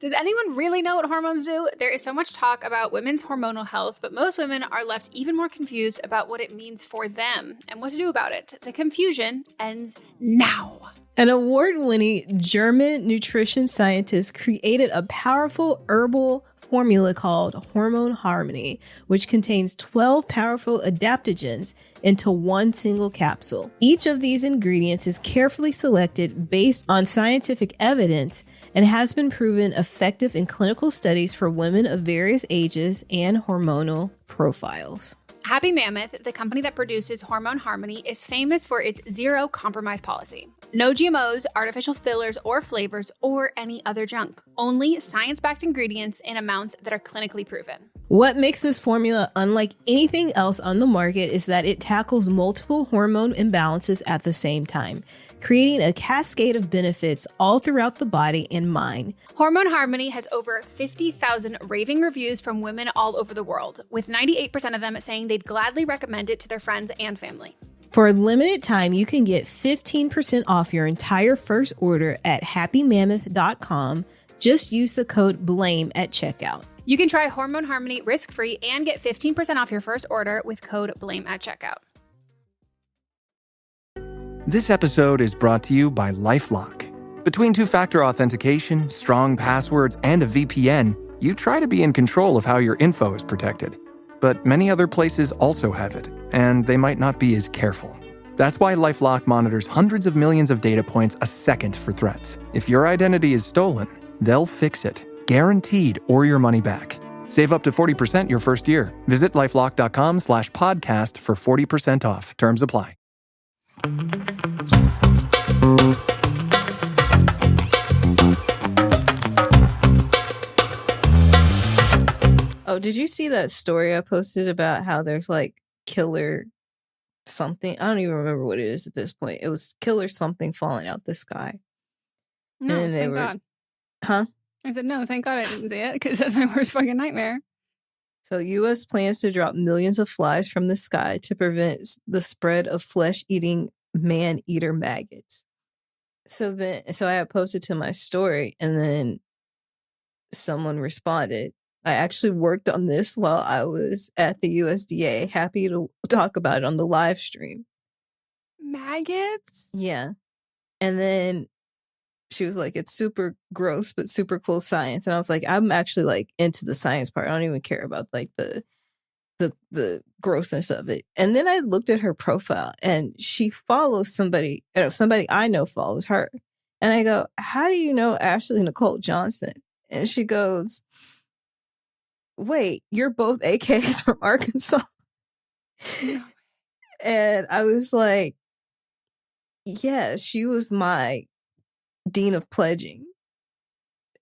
Does anyone really know what hormones do? There is so much talk about women's hormonal health, but most women are left even more confused about what it means for them and what to do about it. The confusion ends now. An award-winning German nutrition scientist created a powerful herbal formula called Hormone Harmony, which contains 12 powerful adaptogens into one single capsule. Each of these ingredients is carefully selected based on scientific evidence and has been proven effective in clinical studies for women of various ages and hormonal profiles. Happy Mammoth, the company that produces Hormone Harmony, is famous for its zero compromise policy. No GMOs, artificial fillers or flavors, or any other junk. Only science-backed ingredients in amounts that are clinically proven. What makes this formula unlike anything else on the market is that it tackles multiple hormone imbalances at the same time, creating a cascade of benefits all throughout the body and mind. Hormone Harmony has over 50,000 raving reviews from women all over the world, with 98% of them saying they'd gladly recommend it to their friends and family. For a limited time, you can get 15% off your entire first order at happymammoth.com. Just use the code BLAME at checkout. You can try Hormone Harmony risk-free and get 15% off your first order with code BLAME at checkout. This episode is brought to you by LifeLock. Between two-factor authentication, strong passwords, and a VPN, you try to be in control of how your info is protected. But many other places also have it, and they might not be as careful. That's why LifeLock monitors hundreds of millions of data points a second for threats. If your identity is stolen, they'll fix it, guaranteed, or your money back. Save up to 40% your first year. Visit LifeLock.com/podcast for 40% off. Terms apply. Oh, did you see that story I posted about how there's like killer something? I don't even remember what it is at this point. It was killer something falling out the sky. No, and thank God. Huh? I said, no, thank God I didn't see it, because that's my worst fucking nightmare. So U.S. plans to drop millions of flies from the sky to prevent the spread of flesh-eating man-eater maggots. So I had posted to my story, and then someone responded. I actually worked on this while I was at the USDA. Happy to talk about it on the live stream. Maggots? Yeah. And then she was like, it's super gross, but super cool science. And I was like, I'm actually like into the science part. I don't even care about like the grossness of it. And then I looked at her profile and she follows somebody I know follows her. And I go, how do you know Ashley Nicole Johnson? And she goes, wait, you're both AKs from Arkansas? No. And I was like, yeah, she was my dean of pledging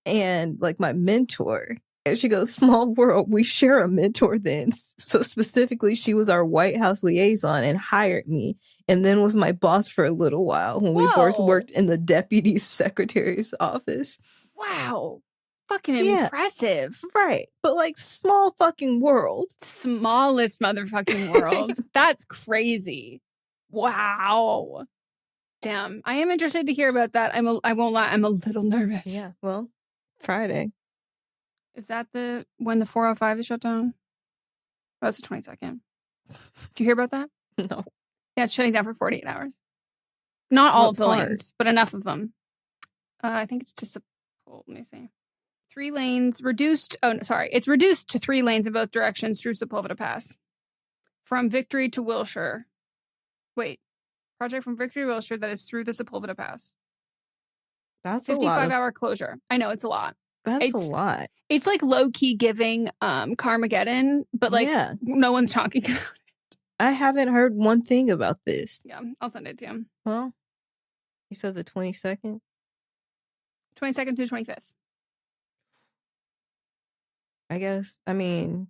and like my mentor. And she goes, small world, we share a mentor then. So specifically, she was our White House liaison and hired me, and then was my boss for a little while when we both worked in the deputy secretary's office. Wow. Fucking impressive. Right. But like small fucking world. Smallest motherfucking world. That's crazy. Wow. Damn. I am interested to hear about that. I won't lie. I'm a little nervous. Yeah. Well, Friday. Is that when the 405 is shut down? Oh, it's the 22nd. Did you hear about that? No. Yeah, it's shutting down for 48 hours. Not all of the lanes, but enough of them. I think it's to let me see. 3 lanes reduced. Oh, no, sorry. It's reduced to 3 lanes in both directions through Sepulveda Pass. From Victory to Wilshire. Wait. Project from Victory to Wilshire that is through the Sepulveda Pass. That's a lot. 55-hour closure. I know, it's a lot. That's a lot. It's like low-key giving Carmageddon, but like no one's talking about it. I haven't heard one thing about this. Yeah, I'll send it to you. Well, you said the 22nd? 22nd through 25th. I guess, I mean,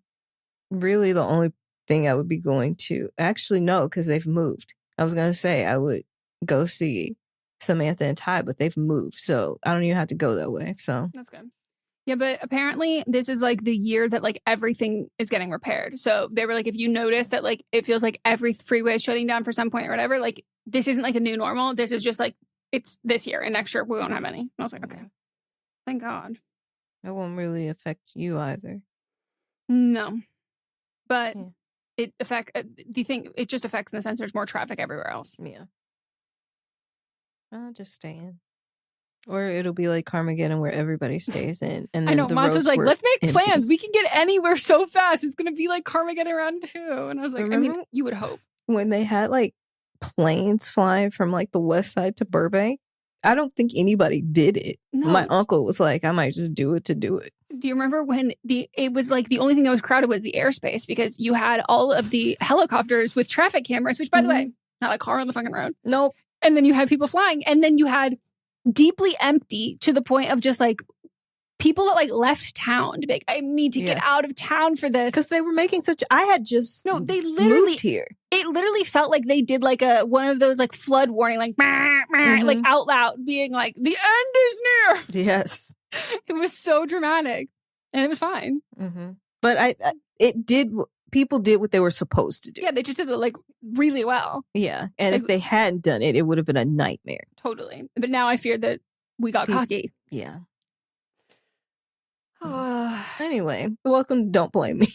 really the only thing I would be going to, actually no, because they've moved. I was going to say I would go see Samantha and Ty, but they've moved, so I don't even have to go that way. So that's good. Yeah, but apparently this is like the year that like everything is getting repaired. So they were like, if you notice that like it feels like every freeway is shutting down for some point or whatever, like this isn't like a new normal. This is just like it's this year, and next year we won't have any. And I was like, okay, thank God. It won't really affect you either. No. But Yeah. do you think it just affects in the sense there's more traffic everywhere else? Yeah. I'll just stay in. Or it'll be like Carmageddon where everybody stays in. And then I know. Mons was like, let's make empty. plans. We can get anywhere so fast. It's going to be like Carmageddon round 2. And I was like, Remember I mean, you would hope. When they had like planes flying from like the west side to Burbank, I don't think anybody did it. No. My uncle was like, I might just do it to do it. Do you remember when it was like the only thing that was crowded was the airspace because you had all of the helicopters with traffic cameras, which by the way, not a car on the fucking road. Nope. And then you had people flying, and then you had deeply empty to the point of just like people that like left town to be like, I need to get out of town for this. Because they were making I had just they literally moved here. It literally felt like they did like one of those like flood warning, like like out loud being like, the end is near. Yes. It was so dramatic and it was fine. Mm-hmm. But people did what they were supposed to do. Yeah, they just did it like really well. Yeah. And if they hadn't done it, it would have been a nightmare. Totally. But now I fear that we got cocky. Yeah. Anyway, welcome to Don't Blame Me.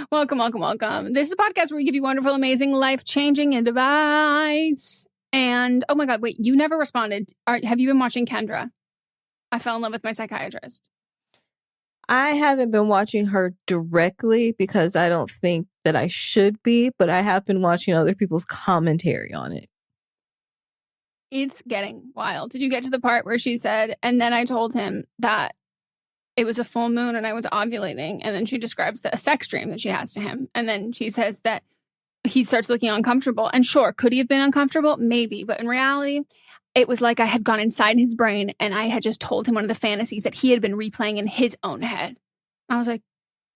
Welcome. This is a podcast where we give you wonderful, amazing, life-changing advice. And oh my God, wait, you never responded. Have you been watching Kendra? I fell in love with my psychiatrist. I haven't been watching her directly because I don't think that I should be, but I have been watching other people's commentary on it. It's getting wild. Did you get to the part where she said, and then I told him that it was a full moon and I was ovulating. And then she describes a sex dream that she has to him. And then she says that he starts looking uncomfortable. And sure, could he have been uncomfortable? Maybe. But in reality, it was like I had gone inside his brain and I had just told him one of the fantasies that he had been replaying in his own head. I was like,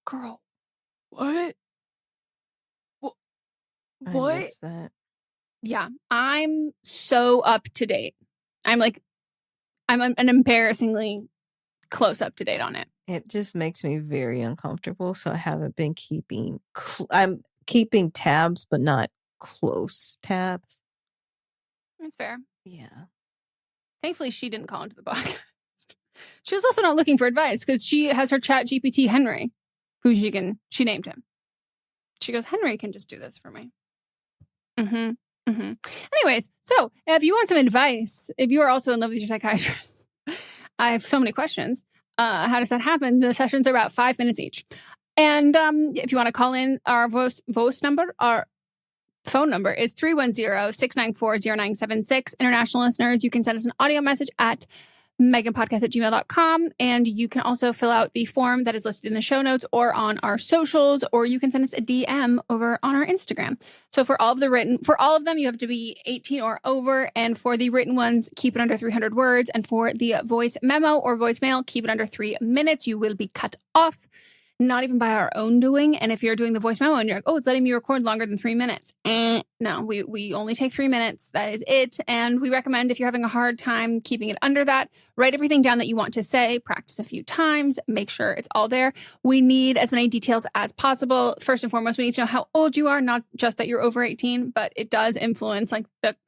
girl, what? What? I missed that. Yeah, I'm so up to date. I'm an embarrassingly close up to date on it. It just makes me very uncomfortable. So I haven't been keeping, I'm keeping tabs, but not close tabs. That's fair. Yeah. Thankfully, she didn't call into the podcast. She was also not looking for advice because she has her chat GPT Henry, who she named him. She goes, Henry can just do this for me. Anyways, so if you want some advice, if you are also in love with your psychiatrist, I have so many questions. How does that happen? The sessions are about 5 minutes each. And if you want to call in, our voice number, our phone number is 310-694-0976. International listeners, you can send us an audio message at meghanpodcast@gmail.com. And you can also fill out the form that is listed in the show notes or on our socials, or you can send us a DM over on our Instagram. So for all of them, you have to be 18 or over. And for the written ones, keep it under 300 words. And for the voice memo or voicemail, keep it under 3 minutes. You will be cut off. Not even by our own doing. And if you're doing the voice memo and you're like, oh, it's letting me record longer than 3 minutes. No, we only take 3 minutes. That is it. And we recommend if you're having a hard time keeping it under that, write everything down that you want to say, practice a few times, make sure it's all there. We need as many details as possible. First and foremost, we need to know how old you are, not just that you're over 18, but it does influence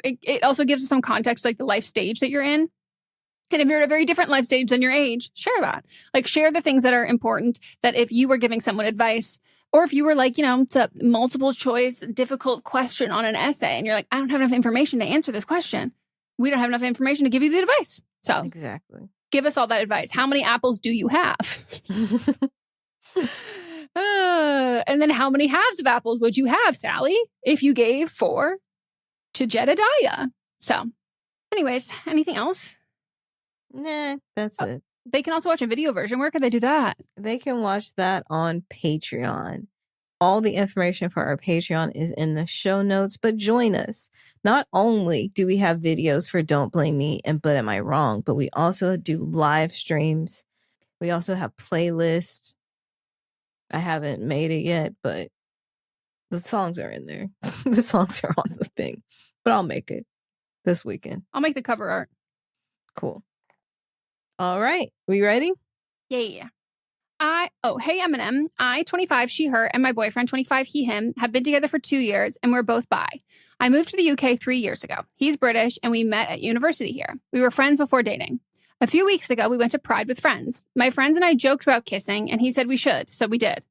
it also gives us some context, like the life stage that you're in. And if you're at a very different life stage than your age, share that. Like, share the things that are important, that if you were giving someone advice, or if you were like, it's a multiple choice, difficult question on an essay, and you're like, I don't have enough information to answer this question. We don't have enough information to give you the advice. So exactly. Give us all that advice. How many apples do you have? And then how many halves of apples would you have, Sally, if you gave 4 to Jedediah? So anyways, anything else? Nah, that's it. They can also watch a video version. Where could they do that? They can watch that on Patreon. All the information for our Patreon is in the show notes, but join us. Not only do we have videos for Don't Blame Me and But Am I Wrong, but we also do live streams. We also have playlists. I haven't made it yet, but the songs are in there. The songs are on the thing, but I'll make it this weekend. I'll make the cover art. Cool. All right. We ready? Yeah. Hey Eminem. I, 25, she, her, and my boyfriend, 25, he, him, have been together for 2 years and we're both bi. I moved to the UK 3 years ago. He's British and we met at university here. We were friends before dating. A few weeks ago, we went to Pride with friends. My friends and I joked about kissing and he said we should, so we did.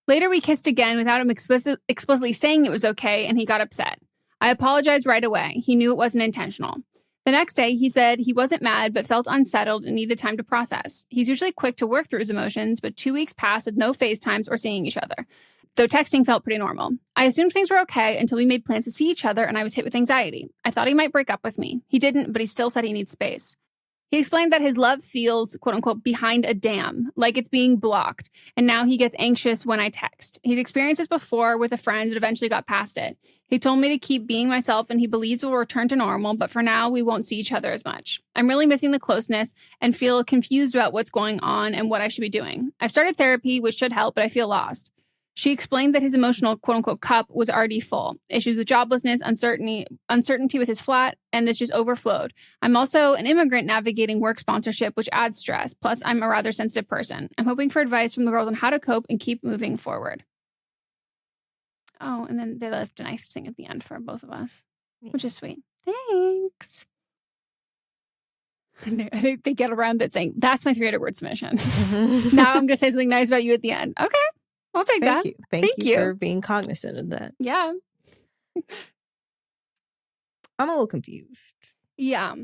Later, we kissed again without him explicitly saying it was okay and he got upset. I apologized right away. He knew it wasn't intentional. The next day, he said he wasn't mad, but felt unsettled and needed time to process. He's usually quick to work through his emotions, but 2 weeks passed with no FaceTimes or seeing each other, though texting felt pretty normal. I assumed things were okay until we made plans to see each other and I was hit with anxiety. I thought he might break up with me. He didn't, but he still said he needs space. He explained that his love feels, quote unquote, behind a dam, like it's being blocked. And now he gets anxious when I text. He's experienced this before with a friend and eventually got past it. He told me to keep being myself and he believes we'll return to normal, but for now we won't see each other as much. I'm really missing the closeness and feel confused about what's going on and what I should be doing. I've started therapy, which should help, but I feel lost. She explained that his emotional, quote unquote, cup was already full. Issues with joblessness, uncertainty with his flat, and this just overflowed. I'm also an immigrant navigating work sponsorship, which adds stress. Plus, I'm a rather sensitive person. I'm hoping for advice from the girls on how to cope and keep moving forward. Oh, and then they left a nice thing at the end for both of us, which is sweet. Thanks. I think they get around it saying, that's my 300-word submission. Now I'm going to say something nice about you at the end. Okay. I'll take that. Thank you for being cognizant of that. Yeah. I'm a little confused. Yeah.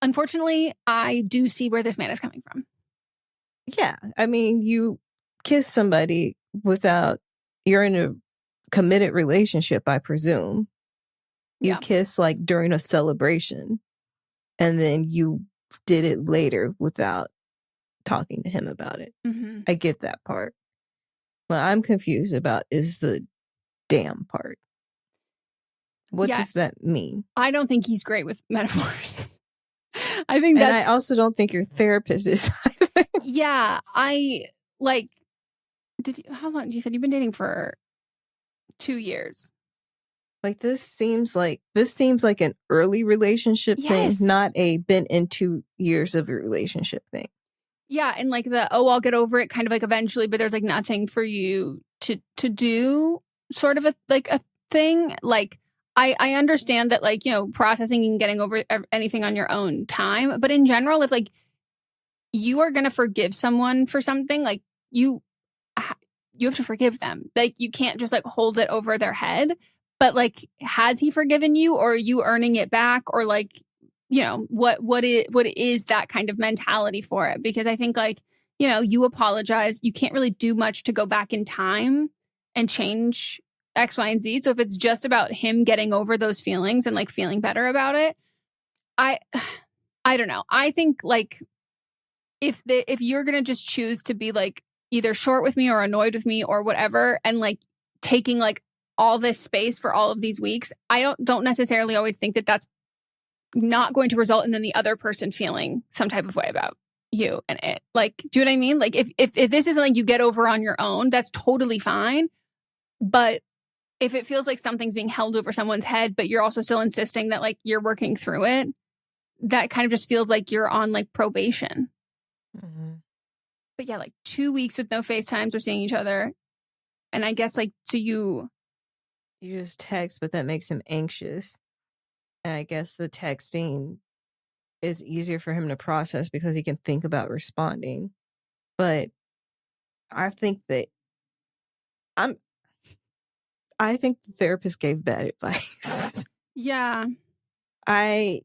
Unfortunately, I do see where this man is coming from. Yeah. I mean, you kiss somebody without, you're in a committed relationship, I presume. You kiss like during a celebration and then you did it later without talking to him about it. Mm-hmm. I get that part. What I'm confused about is the damn part. What does that mean? I don't think he's great with metaphors. I think that's... And I also don't think your therapist is. Yeah, I like... How long? You said you've been dating for 2 years. Like this seems like an early relationship thing, not a been in 2 years of a relationship thing. Yeah, and like I'll get over it kind of like eventually, but there's like nothing for you to do sort of a thing. Like I understand that like, you know, processing and getting over anything on your own time. But in general, if like you are going to forgive someone for something, like you have to forgive them. Like you can't just like hold it over their head. But like, has he forgiven you or are you earning it back or like, you know, what is that kind of mentality for it? Because I think like, you know, you apologize. You can't really do much to go back in time and change X, Y, and Z. So if it's just about him getting over those feelings and like feeling better about it, I don't know. I think like if you're going to just choose to be like either short with me or annoyed with me or whatever, and like taking like all this space for all of these weeks, I don't necessarily always think that that's not going to result in then the other person feeling some type of way about you and it. Like, do you know what I mean? Like if this isn't like you get over on your own, that's totally fine. But if it feels like something's being held over someone's head, but you're also still insisting that like you're working through it, that kind of just feels like you're on like probation. Mm-hmm. But yeah, like 2 weeks with no FaceTimes or seeing each other. And I guess like, so you just text, but that makes him anxious. And I guess the texting is easier for him to process because he can think about responding. But I think that I think the therapist gave bad advice. Yeah. I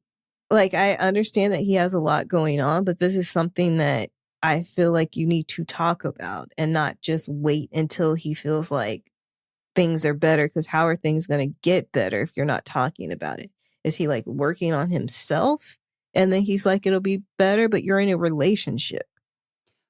understand that he has a lot going on, but this is something that I feel like you need to talk about and not just wait until he feels like things are better, because how are things going to get better if you're not talking about it? Is he like working on himself and then he's like, it'll be better, but you're in a relationship?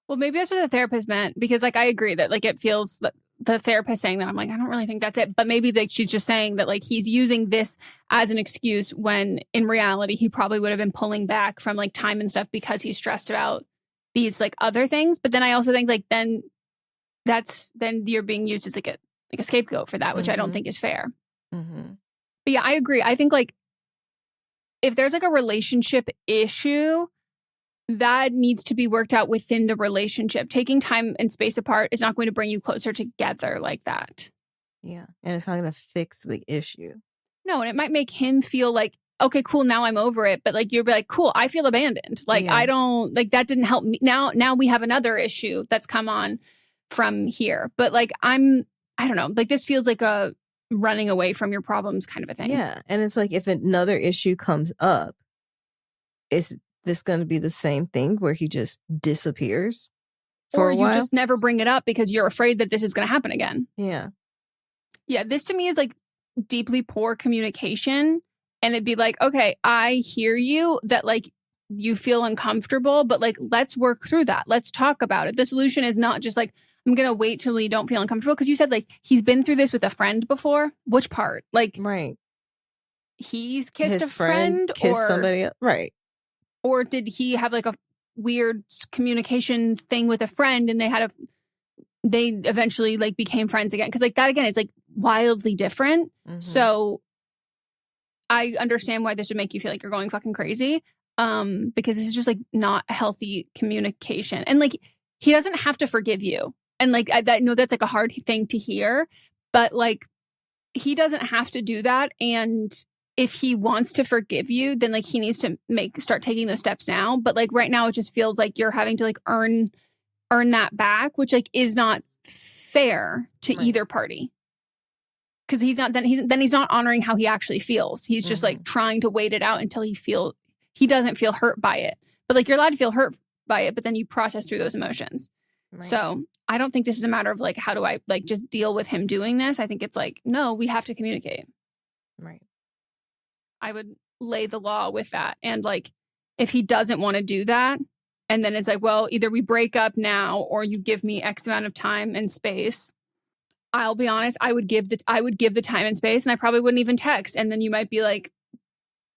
Well, maybe that's what the therapist meant, because like I agree that like it feels that the therapist saying that, I'm like, I don't really think that's it. But maybe like she's just saying that like he's using this as an excuse when in reality he probably would have been pulling back from like time and stuff because he's stressed about these like other things. But then I also think like then you're being used as like a scapegoat for that, which I don't think is fair. Mm-hmm. But yeah, I agree. I think like if there's like a relationship issue, that needs to be worked out within the relationship. Taking time and space apart is not going to bring you closer together like that. Yeah. And it's not going to fix the issue. No, and it might make him feel like, okay, cool, now I'm over it. But like, you'll be like, cool, I feel abandoned. Like, I don't, like, that didn't help me. Now we have another issue that's come on from here. But like, I don't know, like, this feels like a running away from your problems kind of a thing. Yeah. And it's like, if another issue comes up, is this going to be the same thing where he just disappears for a while? Or you just never bring it up because you're afraid that this is going to happen again. Yeah. Yeah, this to me is like deeply poor communication. And it'd be like, okay, I hear you that like you feel uncomfortable, but like, let's work through that. Let's talk about it. The solution is not just like, I'm going to wait till you don't feel uncomfortable. Because you said like he's been through this with a friend before. Which part? Like, right. He's kissed His a friend kissed or somebody else. Right. Or did he have like a weird communications thing with a friend and they eventually like became friends again? Because like that again is like wildly different. Mm-hmm. So I understand why this would make you feel like you're going fucking crazy. Because this is just like not a healthy communication. And like he doesn't have to forgive you. And like I know that's like a hard thing to hear, but like he doesn't have to do that. And if he wants to forgive you, then like he needs to start taking those steps now. But like right now, it just feels like you're having to like earn that back, which like is not fair to either party. Because he's not honoring how he actually feels. He's just like trying to wait it out until he doesn't feel hurt by it. But like you're allowed to feel hurt by it, but then you process through those emotions. Right. So I don't think this is a matter of like, how do I like just deal with him doing this? I think it's like, no, we have to communicate. Right. I would lay the law with that. And like, if he doesn't want to do that, and then it's like, well, either we break up now or you give me X amount of time and space. I'll be honest, I would give the time and space, and I probably wouldn't even text. And then you might be like,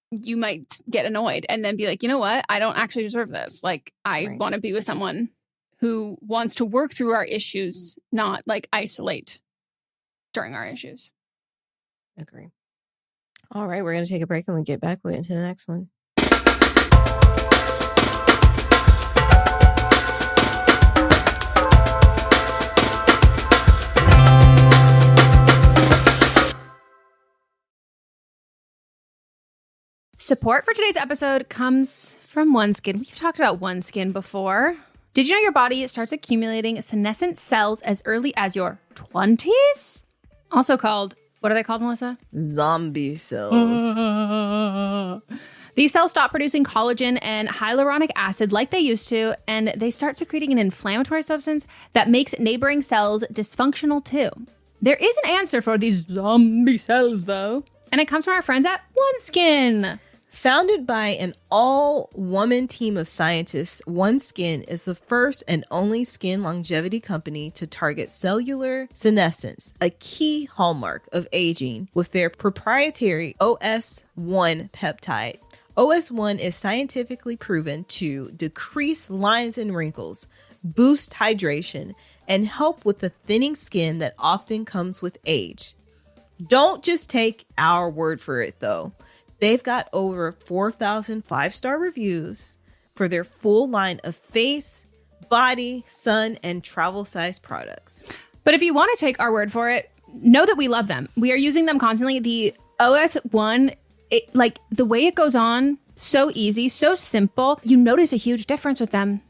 you might get annoyed and then be like, you know what? I don't actually deserve this. Like, I want to be with someone who wants to work through our issues, not like isolate during our issues. Agree. All right, we're going to take a break and we get back into the next one. Support for today's episode comes from OneSkin. We've talked about OneSkin before. Did you know your body starts accumulating senescent cells as early as your 20s? Also called, what are they called, Melissa? Zombie cells. These cells stop producing collagen and hyaluronic acid like they used to, and they start secreting an inflammatory substance that makes neighboring cells dysfunctional too. There is an answer for these zombie cells, though, and it comes from our friends at OneSkin. Founded by an all-woman team of scientists, OneSkin is the first and only skin longevity company to target cellular senescence, a key hallmark of aging, with their proprietary OS1 peptide. OS1 is scientifically proven to decrease lines and wrinkles, boost hydration, and help with the thinning skin that often comes with age. Don't just take our word for it, though. They've got over 4,000 five-star reviews for their full line of face, body, sun, and travel-sized products. But if you want to take our word for it, know that we love them. We are using them constantly. The OS1, like the way it goes on, so easy, so simple. You notice a huge difference with them.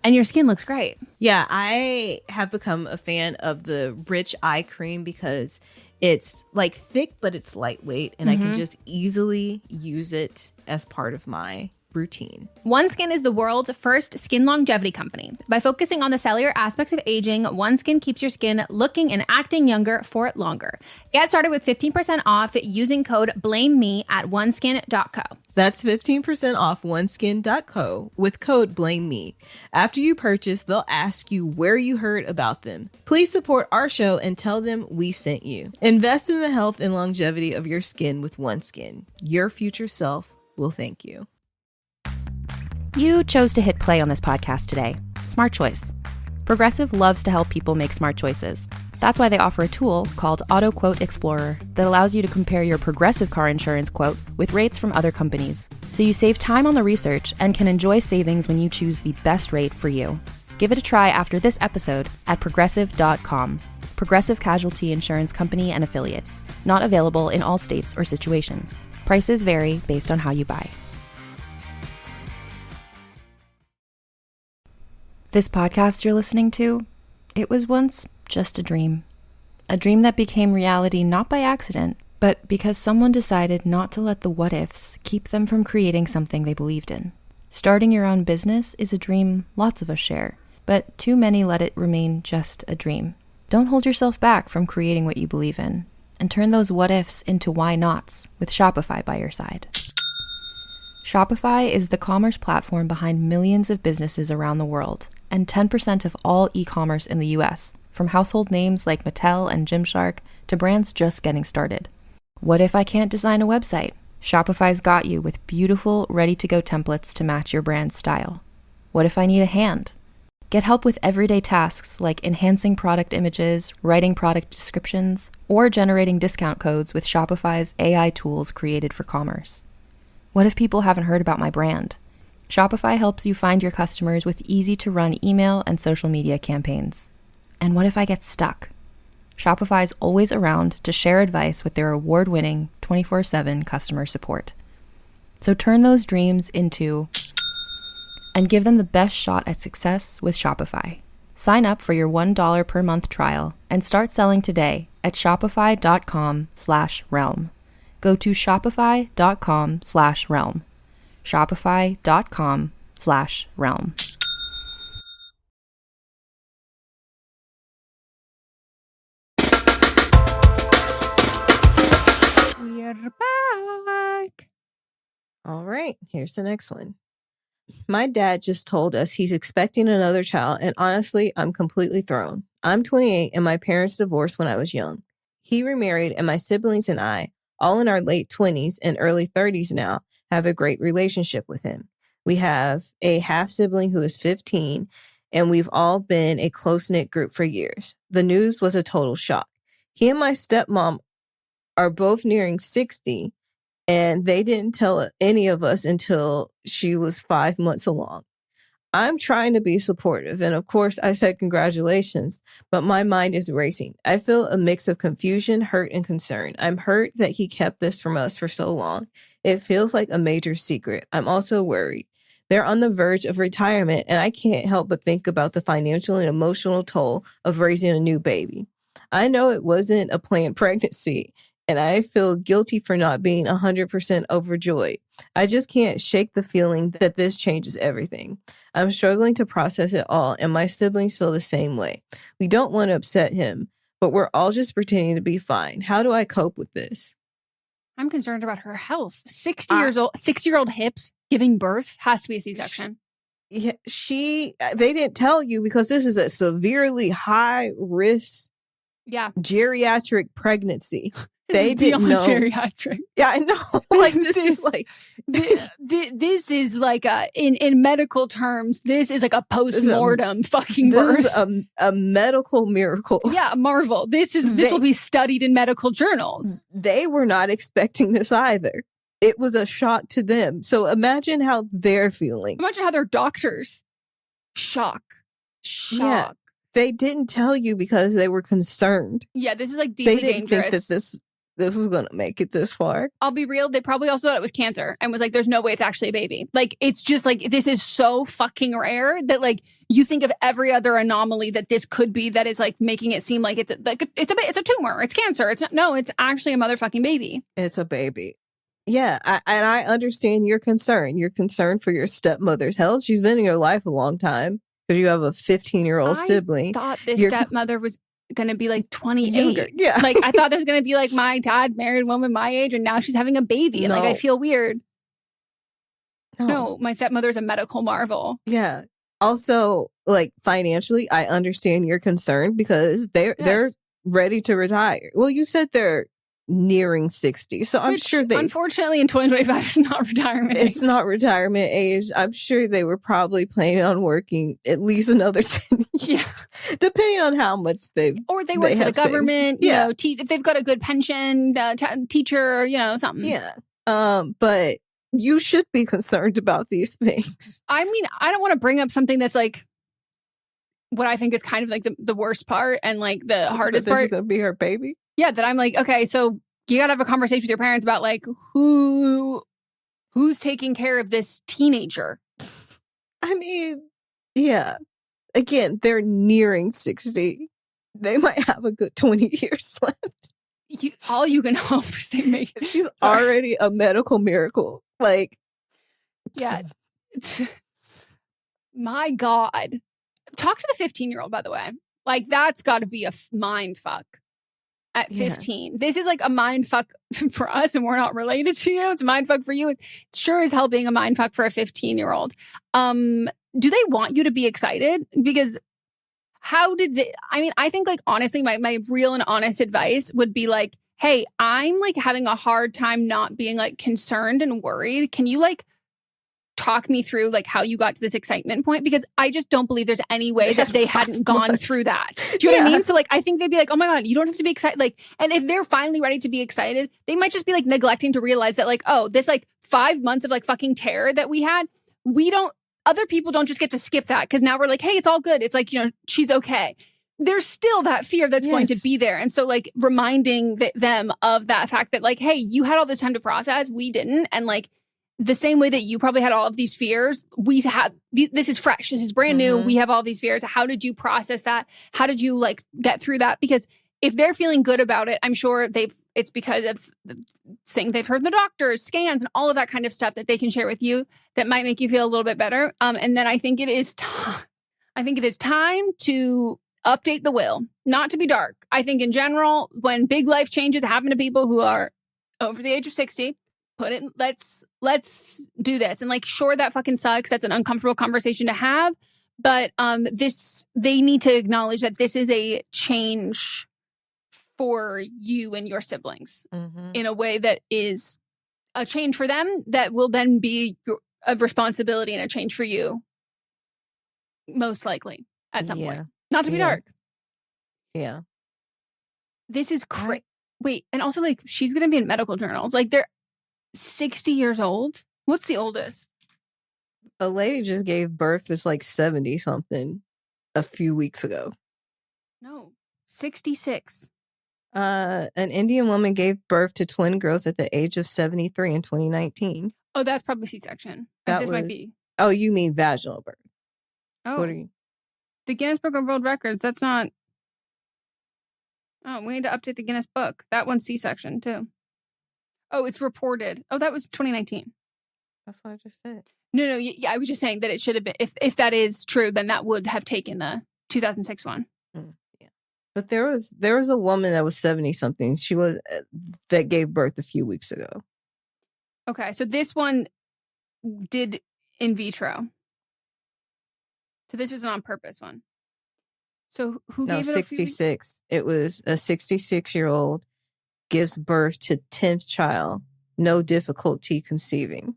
And your skin looks great. Yeah, I have become a fan of the Rich Eye Cream because it's like thick, but it's lightweight, and I can just easily use it as part of my routine. OneSkin is the world's first skin longevity company. By focusing on the cellular aspects of aging, OneSkin keeps your skin looking and acting younger for longer. Get started with 15% off using code BLAMEME at oneskin.co. That's 15% off oneskin.co with code BLAMEME. After you purchase, they'll ask you where you heard about them. Please support our show and tell them we sent you. Invest in the health and longevity of your skin with OneSkin. Your future self will thank you. You chose to hit play on this podcast today. Smart choice. Progressive loves to help people make smart choices. That's why they offer a tool called Auto Quote Explorer that allows you to compare your Progressive car insurance quote with rates from other companies. So you save time on the research and can enjoy savings when you choose the best rate for you. Give it a try after this episode at progressive.com. Progressive Casualty Insurance Company and Affiliates. Not available in all states or situations. Prices vary based on how you buy. This podcast you're listening to, it was once just a dream. A dream that became reality not by accident, but because someone decided not to let the what-ifs keep them from creating something they believed in. Starting your own business is a dream lots of us share, but too many let it remain just a dream. Don't hold yourself back from creating what you believe in, and turn those what-ifs into why-nots with Shopify by your side. Shopify is the commerce platform behind millions of businesses around the world, and 10% of all e-commerce in the US, from household names like Mattel and Gymshark to brands just getting started. What if I can't design a website? Shopify's got you with beautiful, ready-to-go templates to match your brand's style. What if I need a hand? Get help with everyday tasks like enhancing product images, writing product descriptions, or generating discount codes with Shopify's AI tools created for commerce. What if people haven't heard about my brand? Shopify helps you find your customers with easy-to-run email and social media campaigns. And what if I get stuck? Shopify's always around to share advice with their award-winning 24/7 customer support. So turn those dreams into and give them the best shot at success with Shopify. Sign up for your $1 per month trial and start selling today at shopify.com/realm. Go to shopify.com/realm. Shopify.com/realm. We're back. All right, here's the next one. My dad just told us he's expecting another child, and honestly, I'm completely thrown. I'm 28, and my parents divorced when I was young. He remarried, and my siblings and I, all in our late 20s and early 30s now, have a great relationship with him. We have a half-sibling who is 15, and we've all been a close-knit group for years. The news was a total shock. He and my stepmom are both nearing 60, and they didn't tell any of us until she was 5 months along. I'm trying to be supportive, and of course I said congratulations, but my mind is racing. I feel a mix of confusion, hurt, and concern. I'm hurt that he kept this from us for so long. It feels like a major secret. I'm also worried. They're on the verge of retirement, and I can't help but think about the financial and emotional toll of raising a new baby. I know it wasn't a planned pregnancy, and I feel guilty for not being 100% overjoyed. I just can't shake the feeling that this changes everything. I'm struggling to process it all, and my siblings feel the same way. We don't want to upset him, but we're all just pretending to be fine. How do I cope with this? I'm concerned about her health. 60-year-old hips, giving birth has to be a C-section. Yeah, they didn't tell you because this is a severely high risk geriatric pregnancy. They didn't know. Geriatric. Yeah, I know. Like this is like this is like in medical terms, this is like a post-mortem fucking birth. This is a medical miracle. Yeah, a marvel. This will be studied in medical journals. They were not expecting this either. It was a shock to them. So imagine how they're feeling. Imagine how their doctors. Shock. Yeah, they didn't tell you because they were concerned. Yeah, this is like deeply dangerous. They didn't think that this was going to make it this far. I'll be real. They probably also thought it was cancer and was like, there's no way it's actually a baby. Like, it's just like, this is so fucking rare that like you think of every other anomaly that this could be that is like making it seem like it's a tumor. It's cancer. It's actually a motherfucking baby. It's a baby. Yeah. I understand your concern. You're concerned for your stepmother's health. She's been in your life a long time because you have a 15-year-old sibling. I thought this stepmother was going to be like 28. Younger. Yeah. Like I thought there was going to be like my dad married a woman my age and now she's having a baby. And like I feel weird. No, my stepmother's a medical marvel. Yeah. Also, like financially, I understand your concern because they're ready to retire. Well, you said they're nearing 60. So I'm sure unfortunately in 2025 is not retirement age. It's not retirement age. I'm sure they were probably planning on working at least another 10 Yeah. Depending on how much they work for the government, you know, if they've got a good pension, teacher, you know, something. Yeah. But you should be concerned about these things. I mean, I don't want to bring up something that's like what I think is kind of like the worst part and like the hardest part. This is going to be her baby? Yeah, that I'm like, okay, so you got to have a conversation with your parents about like who's taking care of this teenager. I mean, yeah. Again, they're nearing 60. They might have a good 20 years left. All you can hope is they make it. She's already a medical miracle. Like, yeah. My God. Talk to the 15-year-old, by the way. Like, that's got to be a mind fuck at 15. Yeah. This is like a mind fuck for us, and we're not related to you. It's a mind fuck for you. It sure is being a mind fuck for a 15-year-old. Do they want you to be excited? Because how did they, I mean, I think like, honestly, my real and honest advice would be like, hey, I'm like having a hard time not being like concerned and worried. Can you like talk me through like how you got to this excitement point? Because I just don't believe there's any way that they hadn't gone through that. Do you know what I mean? So like, I think they'd be like, oh my God, you don't have to be excited. Like, and if they're finally ready to be excited, they might just be like neglecting to realize that like, oh, this like 5 months of like fucking terror that we had, other people don't just get to skip that because now we're like, hey, it's all good. It's like, you know, she's okay. There's still that fear that's going to be there. And so like reminding them of that fact that like, hey, you had all this time to process. We didn't. And like the same way that you probably had all of these fears, we have, this is fresh. This is brand new. We have all these fears. How did you process that? How did you like get through that? Because if they're feeling good about it, I'm sure it's because of the thing they've heard in the doctors, scans, and all of that kind of stuff that they can share with you that might make you feel a little bit better. And then I think it is time to update the will, not to be dark. I think in general, when big life changes happen to people who are over the age of 60, let's do this. And like, sure, that fucking sucks. That's an uncomfortable conversation to have. But they need to acknowledge that this is a change for you and your siblings in a way that is a change for them that will then be a responsibility and a change for you, most likely at some point. Not to be dark. Yeah. This is crazy. Wait, and also like she's going to be in medical journals. Like they're 60 years old. What's the oldest? A lady just gave birth that's like 70 something a few weeks ago. No, 66. An Indian woman gave birth to twin girls at the age of 73 in 2019. Oh, that's probably C-section. Might be. Oh, you mean vaginal birth? Oh, what are you? The Guinness Book of World Records. That's not. Oh, we need to update the Guinness Book. That one's C-section too. Oh, it's reported. Oh, that was 2019. That's what I just said. No. Yeah, I was just saying that it should have been. If that is true, then that would have taken the 2006 one. Yeah, but there was a woman that was 70 something. She was that gave birth a few weeks ago. Okay, so this one did in vitro. So this was an on purpose one. So who gave it? 66. It was a 66-year-old gives birth to 10th child, no difficulty conceiving.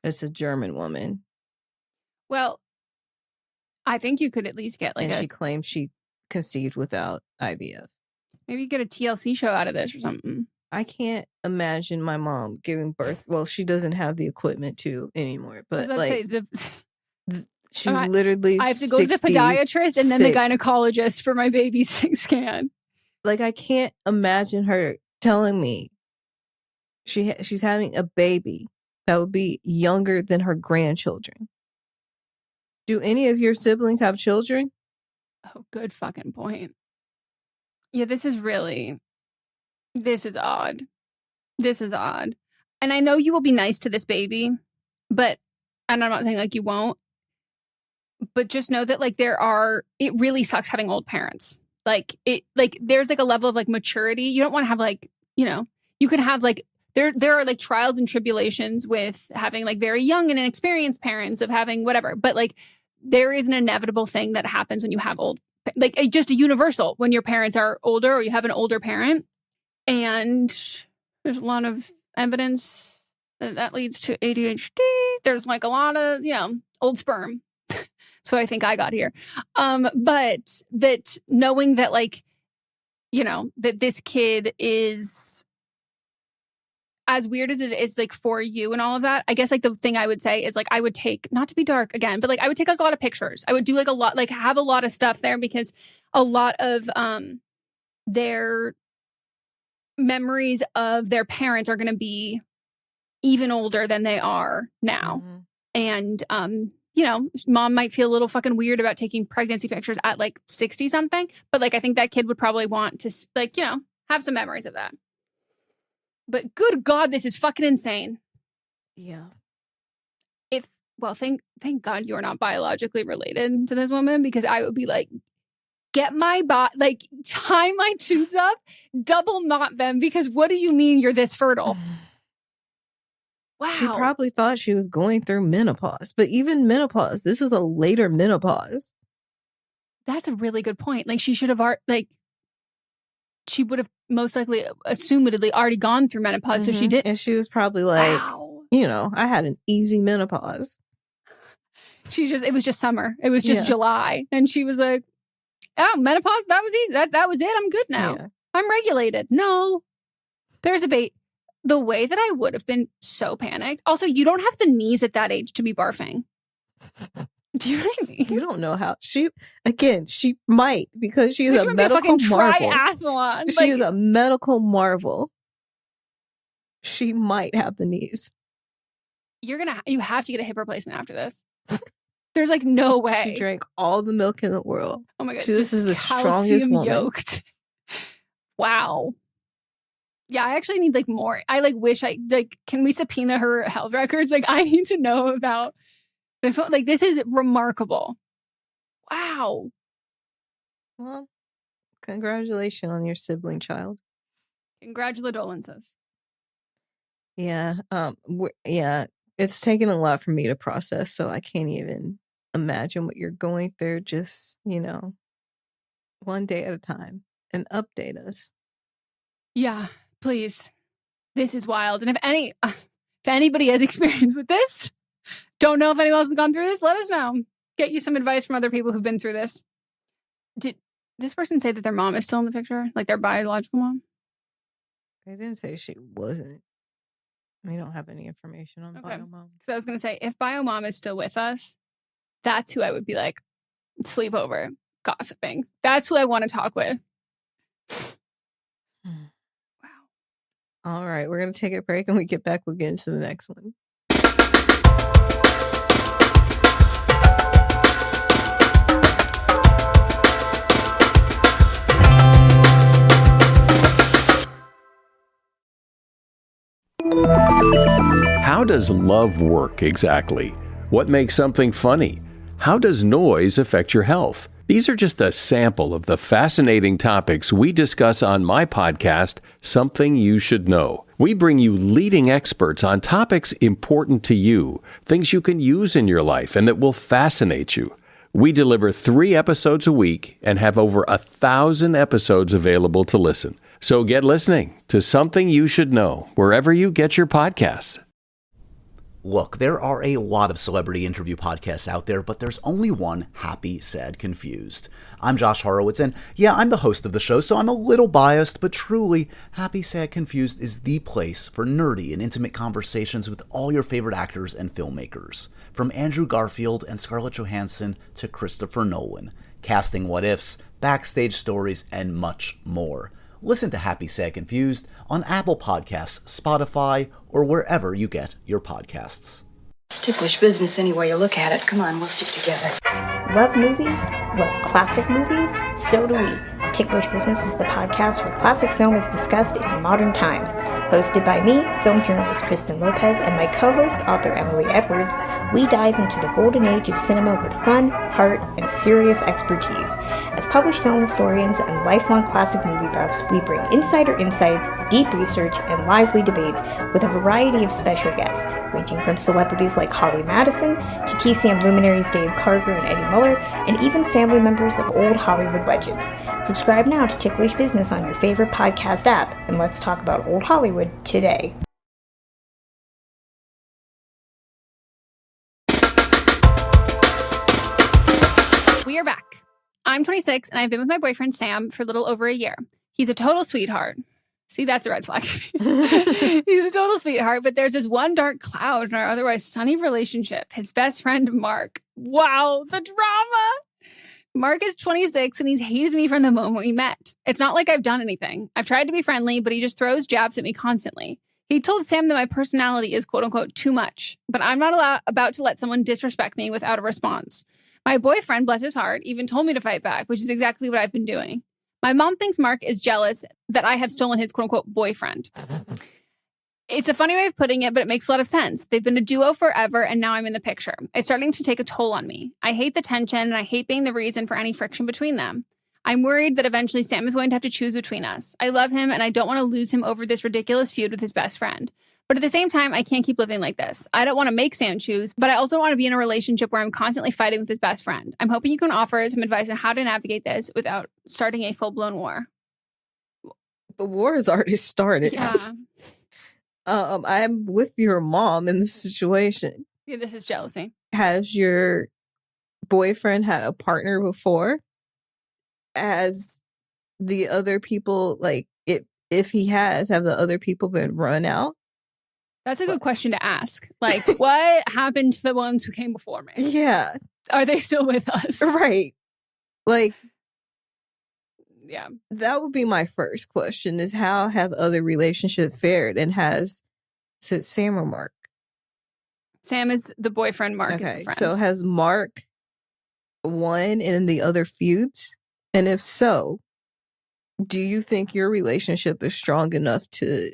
It's a German woman. Well, I think you could at least get like she claims she conceived without IVF. Maybe you get a TLC show out of this or something. I can't imagine my mom giving birth. Well, she doesn't have the equipment to anymore, but like she literally I have to go to the podiatrist and then the gynecologist for my baby's scan. Like, I can't imagine her telling me she's having a baby that would be younger than her grandchildren. Do any of your siblings have children? Oh, good fucking point. Yeah, this is odd. This is odd. And I know you will be nice to this baby, and I'm not saying like you won't, but just know that like it really sucks having old parents. Like there's like a level of like maturity. You don't want to have like, you know, you could have like, there are like trials and tribulations with having like very young and inexperienced parents of having whatever, but like there is an inevitable thing that happens when you have like just a universal when your parents are older or you have an older parent. And there's a lot of evidence that leads to ADHD. There's like a lot of, you know, old sperm. So I think I got here. But that knowing that, like, you know, that this kid is, as weird as it is, like, for you and all of that, I guess, like, the thing I would say is, like, I would take, not to be dark again, but, like, I would take, like, a lot of pictures. I would do, like, a lot, like, have a lot of stuff there, because a lot of their memories of their parents are going to be even older than they are now. And, you know, mom might feel a little fucking weird about taking pregnancy pictures at, like, 60 something, but, like, I think that kid would probably want to, like, you know, have some memories of that. But good God, this is fucking insane. Yeah. Thank God you're not biologically related to this woman, because I would be like, get my like, tie my tubes up, double knot them, because what do you mean you're this fertile? Wow. She probably thought she was going through menopause, but even menopause, this is a later menopause. That's a really good point. Like, she should have, like, she would have most likely, assumedly, already gone through menopause, so she did. And she was probably like, you know, I had an easy menopause. It was just summer. It was just July. And she was like, oh, menopause, that was easy. That was it. I'm good now. Yeah. I'm regulated. No, there's a bait. The way that I would have been so panicked. Also, you don't have the knees at that age to be barfing. Do you know what I mean? You don't know how. She might, because she is a medical marvel. Triathlon. She is a medical marvel. She might have the knees. You have to get a hip replacement after this. There's, like, no way. She drank all the milk in the world. Oh my God. This is the strongest woman. Yoked. Wow. Yeah, I actually need, like, more. I, like, wish can we subpoena her health records? Like, I need to know about this one. Like, this is remarkable. Wow. Well, congratulations on your sibling child. Congratulations. Yeah. Yeah. It's taken a lot for me to process, so I can't even imagine what you're going through. Just, you know, one day at a time, and update us. Yeah, please. This is wild. And if anybody has experience with this, don't know if anyone else has gone through this, let us know. Get you some advice from other people who've been through this. Did this person say that their mom is still in the picture? Like, their biological mom? They didn't say she wasn't. We don't have any information on bio mom. So I was going to say, if bio mom is still with us, that's who I would be like, sleepover, gossiping. That's who I want to talk with. Wow. All right. We're going to take a break, and we get back, we'll get into the next one. How does love work exactly? What makes something funny? How does noise affect your health? These are just a sample of the fascinating topics we discuss on my podcast, Something You Should Know. We bring you leading experts on topics important to you, things you can use in your life and that will fascinate you. We deliver 3 episodes a week and have over 1,000 episodes available to listen. So get listening to Something You Should Know wherever you get your podcasts. Look, there are a lot of celebrity interview podcasts out there, but there's only one, Happy, Sad, Confused. I'm Josh Horowitz, and yeah, I'm the host of the show, so I'm a little biased, but truly, Happy, Sad, Confused is the place for nerdy and intimate conversations with all your favorite actors and filmmakers. From Andrew Garfield and Scarlett Johansson to Christopher Nolan, casting what-ifs, backstage stories, and much more. Listen to Happy, Sad, Confused on Apple Podcasts, Spotify, or wherever you get your podcasts. It's ticklish business any way you look at it. Come on, we'll stick together. Love movies? Love classic movies? So do we. Ticklish Business is the podcast where classic film is discussed in modern times. Hosted by me, film journalist Kristen Lopez, and my co-host, author Emily Edwards, we dive into the golden age of cinema with fun, heart, and serious expertise. As published film historians and lifelong classic movie buffs, we bring insider insights, deep research, and lively debates with a variety of special guests, ranging from celebrities like Holly Madison to TCM luminaries Dave Karger and Eddie Muller, and even family members of old Hollywood legends. Subscribe now to Ticklish Business on your favorite podcast app, and let's talk about old Hollywood today. We are back. I'm 26 and I've been with my boyfriend Sam for a little over a year. He's a total sweetheart. See, that's a red flag to me. He's a total sweetheart, but there's this one dark cloud in our otherwise sunny relationship. His best friend, Mark. Wow, the drama. Mark is 26 and he's hated me from the moment we met. It's not like I've done anything. I've tried to be friendly, but he just throws jabs at me constantly. He told Sam that my personality is quote unquote too much, but I'm not about to let someone disrespect me without a response. My boyfriend, bless his heart, even told me to fight back, which is exactly what I've been doing. My mom thinks Mark is jealous that I have stolen his quote-unquote boyfriend. It's a funny way of putting it, but it makes a lot of sense. They've been a duo forever, and now I'm in the picture. It's starting to take a toll on me. I hate the tension, and I hate being the reason for any friction between them. I'm worried that eventually Sam is going to have to choose between us. I love him, and I don't want to lose him over this ridiculous feud with his best friend. But at the same time, I can't keep living like this. I don't want to make Sam choose, but I also don't want to be in a relationship where I'm constantly fighting with his best friend. I'm hoping you can offer some advice on how to navigate this without starting a full-blown war. The war has already started. Yeah. I'm with your mom in this situation. Yeah, this is jealousy. Has your boyfriend had a partner before? Has the other people, like, if he has, have the other people been run out? That's a good question to ask. Like, what happened to the ones who came before me? Yeah. Are they still with us? Right. Like, yeah. That would be my first question, is how have other relationships fared? And is it Sam or Mark? Sam is the boyfriend, Mark is the friend. So has Mark won in the other feuds? And if so, do you think your relationship is strong enough to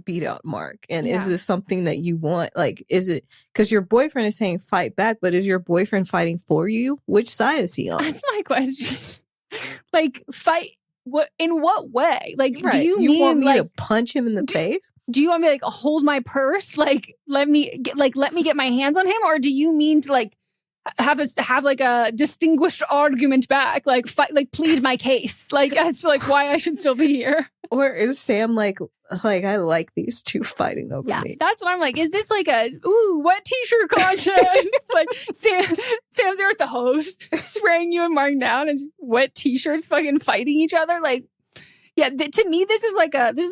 beat out Mark? And is this something that you want? Like, is it because your boyfriend is saying fight back, but is your boyfriend fighting for you? Which side is he on? That's my question. Like, fight what in what way? Like, right. Do you mean want me like to punch him in the face? Do you want me to like hold my purse? Like, let me get my hands on him, or do you mean to like have like a distinguished argument back, like fight, like plead my case, like as to like why I should still be here? Or is Sam like I like these two fighting over me? That's what I'm like. Is this like a wet t-shirt contest? Like Sam's there with the host, spraying you and Mark down, and wet t-shirts fucking fighting each other. Like, yeah, to me this is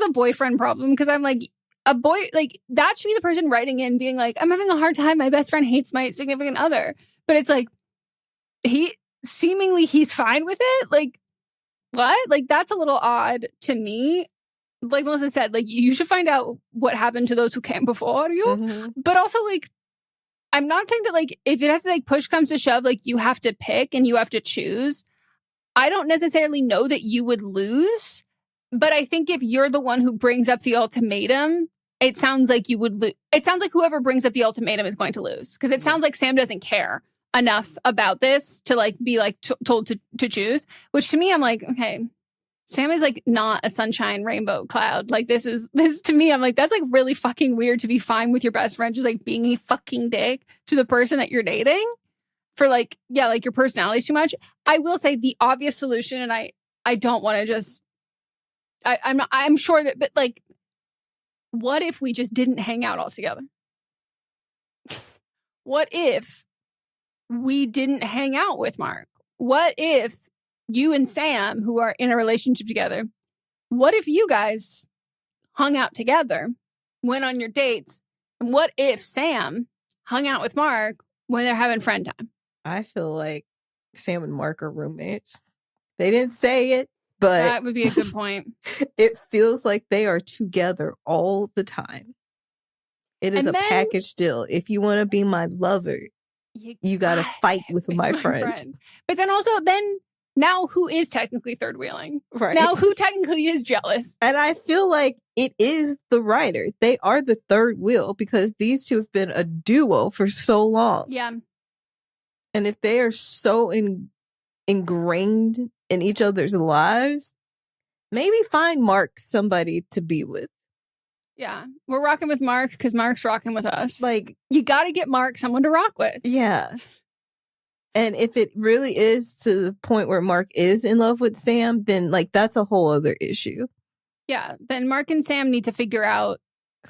a boyfriend problem, because I'm like, a boy, like that should be the person writing in being like, I'm having a hard time. My best friend hates my significant other. But it's like, he's fine with it. Like, what? Like, that's a little odd to me. Like Melissa said, like, you should find out what happened to those who came before you. Mm-hmm. But also, like, I'm not saying that, like, if it has to, like, push comes to shove, like, you have to pick and you have to choose. I don't necessarily know that you would lose. But I think if you're the one who brings up the ultimatum, it sounds like you would lose. It sounds like whoever brings up the ultimatum is going to lose. Because it sounds like Sam doesn't care enough about this to like be like told to choose, which to me, I'm like, okay, Sam is like not a sunshine rainbow cloud. Like this to me, I'm like, that's like really fucking weird to be fine with your best friend just like being a fucking dick to the person that you're dating for like, yeah, like your personality is too much. I will say the obvious solution, and I don't want to just, I'm sure that, but like, what if we just didn't hang out all together? What if we didn't hang out with Mark? What if you and Sam, who are in a relationship together, what if you guys hung out together, went on your dates, and what if Sam hung out with Mark when they're having friend time? I feel like Sam and Mark are roommates. They didn't say it, but that would be a good point. It feels like they are together all the time. It is a package deal. If you want to be my lover, you got to fight with my friend. But then also, now who is technically third wheeling? Right. Now who technically is jealous? And I feel like it is the writer. They are the third wheel because these two have been a duo for so long. Yeah. And if they are so ingrained in each other's lives, maybe find Mark somebody to be with. Yeah, we're rocking with Mark because Mark's rocking with us. Like, you got to get Mark someone to rock with. Yeah. And if it really is to the point where Mark is in love with Sam, then like that's a whole other issue. Yeah, then Mark and Sam need to figure out.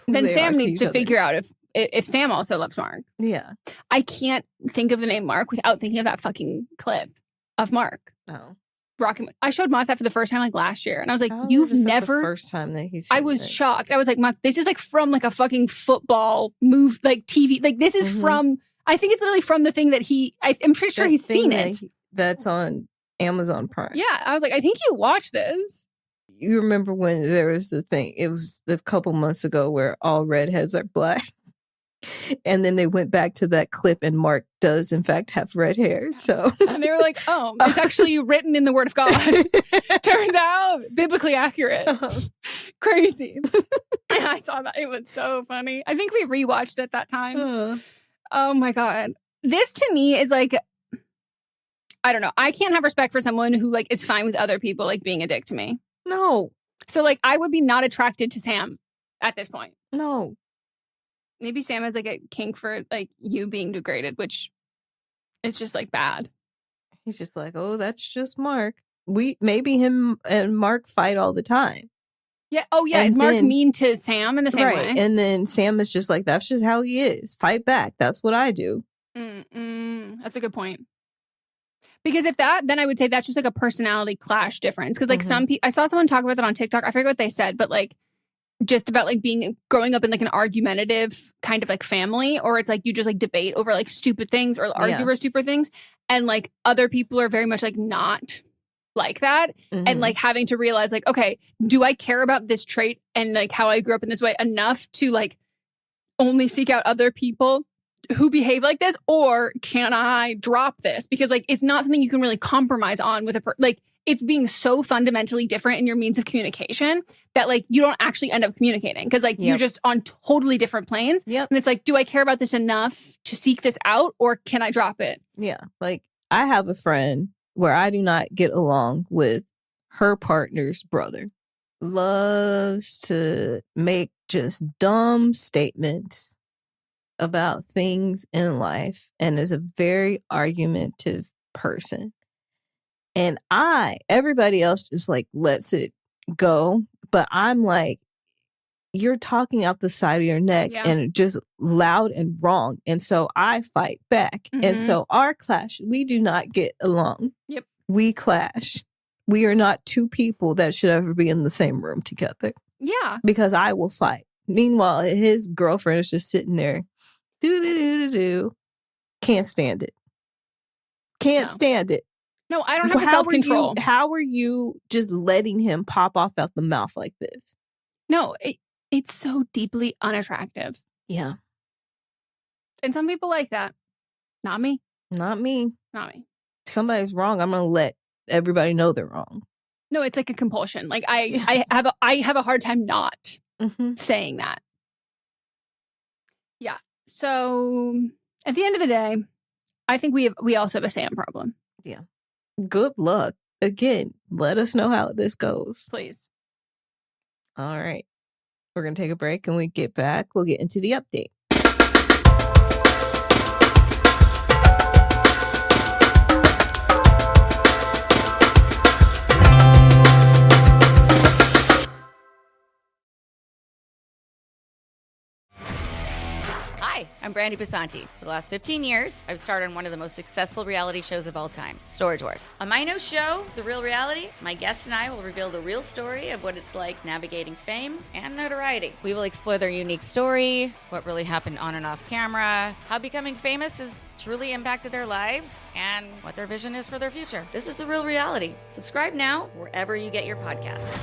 Then Sam needs to figure out if Sam also loves Mark. Yeah. I can't think of the name Mark without thinking of that fucking clip of Mark. Oh. Rocking. I showed Moss that for the first time like last year, and I was like, How "You've is this never." the first time that he's. I was shocked. I was like, "Moss, this is like from like a fucking football move, like TV. Like this is from. I think it's literally from the thing that I'm pretty sure he's seen it. That's on Amazon Prime. Yeah, I was like, I think you watched this. You remember when there was the thing? It was a couple months ago where all redheads are black. And then they went back to that clip and Mark does in fact have red hair. So and they were like, oh, it's actually written in the Word of God. Turns out biblically accurate. Crazy. I saw that. It was so funny. I think we rewatched it that time. Oh my God. This to me is like, I don't know. I can't have respect for someone who like is fine with other people like being a dick to me. No. So like I would be not attracted to Sam at this point. No. Maybe Sam has like a kink for like you being degraded, which is just like bad. He's just like, oh, that's just Mark. Maybe him and Mark fight all the time. Yeah. Oh yeah. And is Mark mean to Sam in the same way? And then Sam is just like, that's just how he is. Fight back. That's what I do. That's a good point. Because if then I would say that's just like a personality clash difference. Because like some people, I saw someone talk about that on TikTok. I forget what they said, but like just about like growing up in like an argumentative kind of like family, or it's like you just like debate over like stupid things or argue over stupid things. And like other people are very much like not like that. And like having to realize like, okay, do I care about this trait and like how I grew up in this way enough to like only seek out other people who behave like this, or can I drop this? Because like it's not something you can really compromise on with like it's being so fundamentally different in your means of communication that like you don't actually end up communicating because like you're just on totally different planes. And it's like, do I care about this enough to seek this out, or can I drop it? Yeah. Like I have a friend where I do not get along with her partner's brother. Loves to make just dumb statements about things in life and is a very argumentative person. And everybody else just like lets it go. But I'm like, you're talking out the side of your neck and just loud and wrong. And so I fight back. And so our clash, we do not get along. Yep. We clash. We are not two people that should ever be in the same room together. Yeah. Because I will fight. Meanwhile, his girlfriend is just sitting there. Can't stand it. Can't stand it. No, I don't have the self-control. How are you just letting him pop off out the mouth like this? No, it's so deeply unattractive. Yeah. And some people like that. Not me. Not me. Not me. If somebody's wrong, I'm going to let everybody know they're wrong. No, it's like a compulsion. Like I have a hard time not saying that. Yeah. So at the end of the day, I think we also have a Sam problem. Yeah. Good luck. Again, let us know how this goes. Please. All right. We're going to take a break, and when we get back, we'll get into the update. Hi, I'm Brandy Basanti. For the last 15 years, I've starred on one of the most successful reality shows of all time, Storage Wars. On my new show, The Real Reality, my guest and I will reveal the real story of what it's like navigating fame and notoriety. We will explore their unique story, what really happened on and off camera, how becoming famous has truly impacted their lives, and what their vision is for their future. This is The Real Reality. Subscribe now wherever you get your podcasts.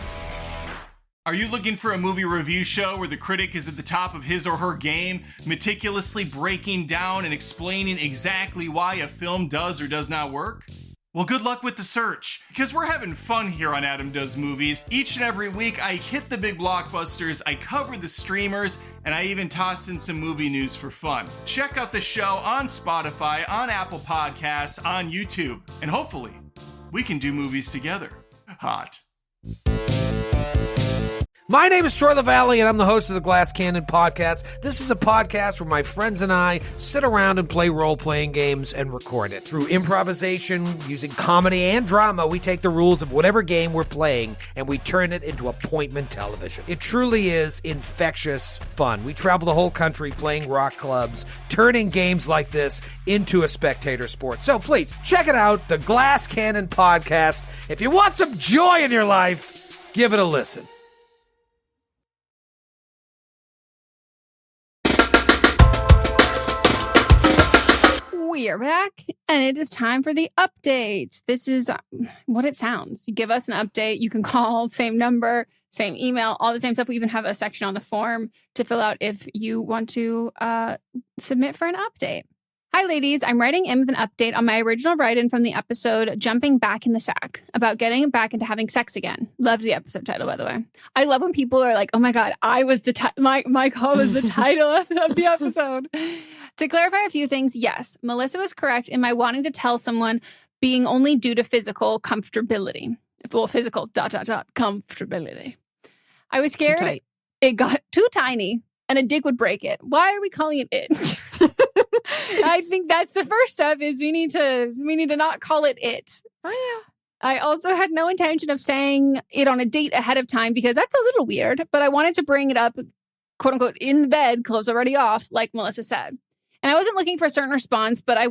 Are you looking for a movie review show where the critic is at the top of his or her game, meticulously breaking down and explaining exactly why a film does or does not work? Well, good luck with the search, because we're having fun here on Adam Does Movies. Each and every week, I hit the big blockbusters, I cover the streamers, and I even toss in some movie news for fun. Check out the show on Spotify, on Apple Podcasts, on YouTube, and hopefully, we can do movies together. Hot. My name is Troy LaValle, and I'm the host of the Glass Cannon Podcast. This is a podcast where my friends and I sit around and play role-playing games and record it. Through improvisation, using comedy and drama, we take the rules of whatever game we're playing and we turn it into appointment television. It truly is infectious fun. We travel the whole country playing rock clubs, turning games like this into a spectator sport. So please, check it out, the Glass Cannon Podcast. If you want some joy in your life, give it a listen. We are back, and it is time for the update. This is what it sounds. You give us an update. You can call, same number, same email, all the same stuff. We even have a section on the form to fill out if you want to submit for an update. Hi, ladies. I'm writing in with an update on my original write-in from the episode Jumping Back in the Sack, about getting back into having sex again. Loved the episode title, by the way. I love when people are like, oh my God, I was my call was the title of the episode. To clarify a few things, yes, Melissa was correct in my wanting to tell someone being only due to physical comfortability. Well, physical ... comfortability. I was scared it got too tiny and a dick would break it. Why are we calling it? I think that's the first step is we need to not call it. I also had no intention of saying it on a date ahead of time because that's a little weird, but I wanted to bring it up, quote unquote, in bed, clothes already off, like Melissa said. And I wasn't looking for a certain response, but I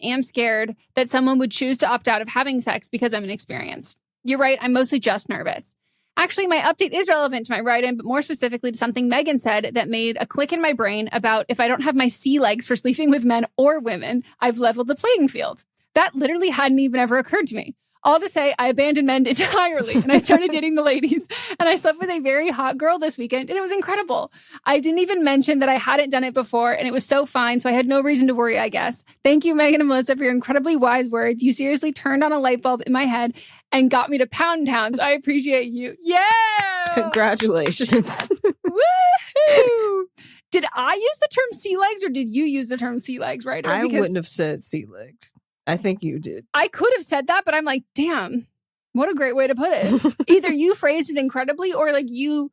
am scared that someone would choose to opt out of having sex because I'm inexperienced. You're right, I'm mostly just nervous. Actually, my update is relevant to my write-in, but more specifically to something Megan said that made a click in my brain about if I don't have my sea legs for sleeping with men or women, I've leveled the playing field. That literally hadn't even ever occurred to me. All to say, I abandoned men entirely, and I started dating the ladies, and I slept with a very hot girl this weekend, and it was incredible. I didn't even mention that I hadn't done it before, and it was so fine, so I had no reason to worry, I guess. Thank you, Meghan and Melisa, for your incredibly wise words. You seriously turned on a light bulb in my head and got me to pound towns. I appreciate you. Yeah! Congratulations. Woohoo! Did I use the term sea legs, or did you use the term sea legs, right? I wouldn't have said sea legs. I think you did. I could have said that, but I'm like, damn, what a great way to put it. Either you phrased it incredibly or like you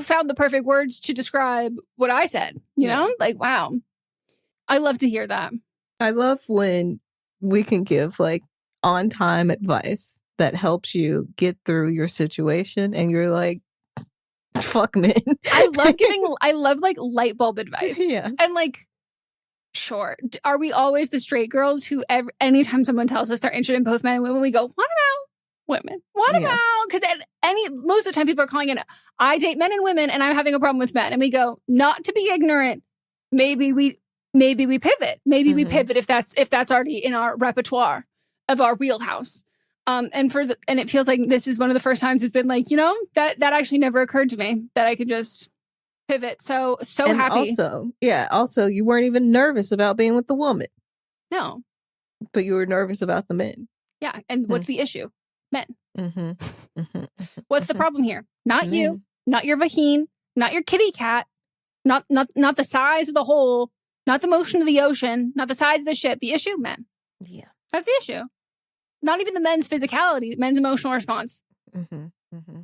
found the perfect words to describe what I said, you know? Like, wow. I love to hear that. I love when we can give like on time advice that helps you get through your situation and you're like, fuck men. I love like light bulb advice. Yeah. And like, sure. Are we always the straight girls who anytime someone tells us they're interested in both men and women, we go, what about women? What about? Because most of the time people are calling it, I date men and women and I'm having a problem with men. And we go, not to be ignorant. Maybe we pivot. Maybe we pivot if that's already in our repertoire of our wheelhouse. And it feels like this is one of the first times it's been like, you know, that actually never occurred to me that I could just pivot. So and happy. Also, you weren't even nervous about being with the woman. No. But you were nervous about the men. Yeah. And what's the issue? Men. What's the problem here? Not you, not your vagine, not your kitty cat, not the size of the hole, not the motion of the ocean, not the size of the ship. The issue, men. Yeah. That's the issue. Not even the men's physicality, men's emotional response.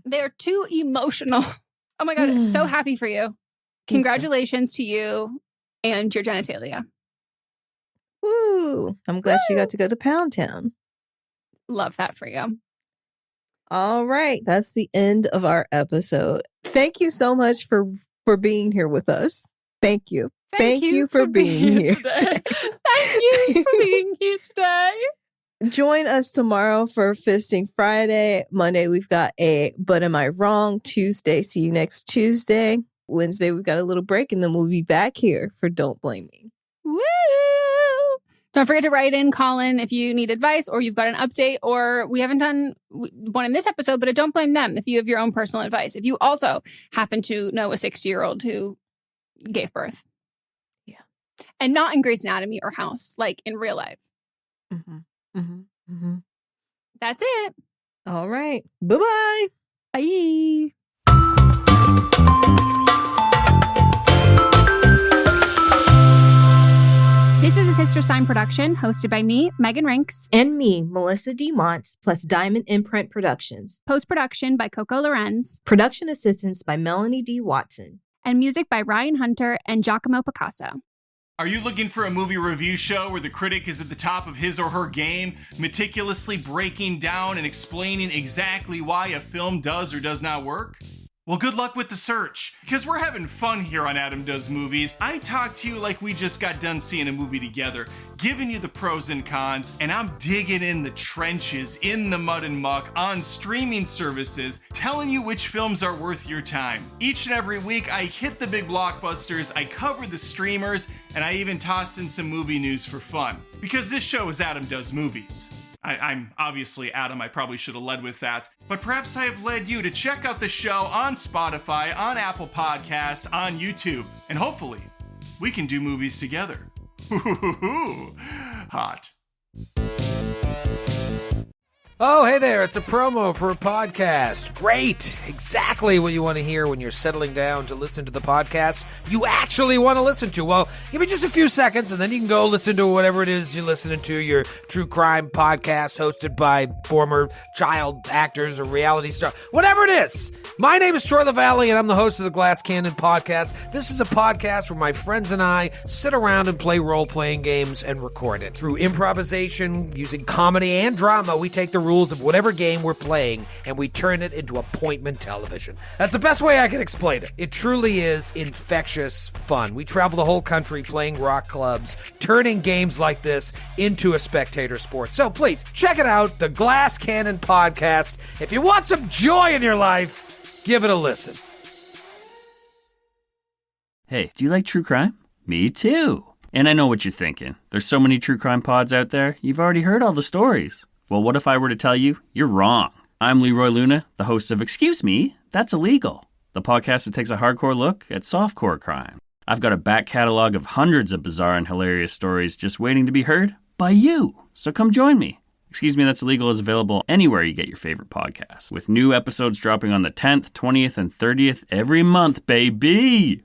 They're too emotional. Oh my God, so happy for you. Congratulations to you and your genitalia. Woo! I'm glad she got to go to Pound Town. Love that for you. All right, that's the end of our episode. Thank you so much for being here with us. Thank you. Thank you for being here today. Thank you for being here today. Join us tomorrow for Fisting Friday. Monday, we've got a But Am I Wrong? Tuesday, see you next Tuesday. Wednesday, we've got a little break, and then we'll be back here for Don't Blame Me. Woo! Don't forget to write in, call in if you need advice or you've got an update, or we haven't done one in this episode, but don't blame them if you have your own personal advice. If you also happen to know a 60-year-old who gave birth. Yeah. And not in Grey's Anatomy or House, like in real life. That's it. All right. Bye-bye. Bye. This is a Sister Sign production, hosted by me, Megan Rinks. And me, Melissa D. Montz, plus Diamond Imprint Productions. Post-production by Coco Lorenz. Production assistance by Melanie D. Watson. And music by Ryan Hunter and Giacomo Picasso. Are you looking for a movie review show where the critic is at the top of his or her game, meticulously breaking down and explaining exactly why a film does or does not work? Well, good luck with the search, because we're having fun here on Adam Does Movies. I talk to you like we just got done seeing a movie together, giving you the pros and cons, and I'm digging in the trenches, in the mud and muck, on streaming services, telling you which films are worth your time. Each and every week, I hit the big blockbusters, I cover the streamers, and I even toss in some movie news for fun. Because this show is Adam Does Movies. I'm obviously Adam, I probably should have led with that, but perhaps I have led you to check out the show on Spotify, on Apple Podcasts, on YouTube, and hopefully we can do movies together. Hot. Oh, hey there, it's a promo for a podcast. Great! Exactly what you want to hear when you're settling down to listen to the podcast you actually want to listen to. Well, give me just a few seconds and then you can go listen to whatever it is you're listening to, your true crime podcast hosted by former child actors or reality stars, whatever it is. My name is Troy LaValle and I'm the host of the Glass Cannon Podcast. This is a podcast where my friends and I sit around and play role-playing games and record it. Through improvisation, using comedy and drama, we take the rules of whatever game we're playing and we turn it into appointment television. That's the best way I can explain it. It truly is infectious fun. We travel the whole country playing rock clubs, turning games like this into a spectator sport. So please, check it out, the Glass Cannon Podcast. If you want some joy in your life, give it a listen. Hey, do you like true crime? Me too. And I know what you're thinking. There's so many true crime pods out there, you've already heard all the stories. Well, what if I were to tell you you're wrong? I'm Leroy Luna, the host of Excuse Me, That's Illegal, the podcast that takes a hardcore look at softcore crime. I've got a back catalog of hundreds of bizarre and hilarious stories just waiting to be heard by you. So come join me. Excuse Me, That's Illegal is available anywhere you get your favorite podcasts, with new episodes dropping on the 10th, 20th, and 30th every month, baby!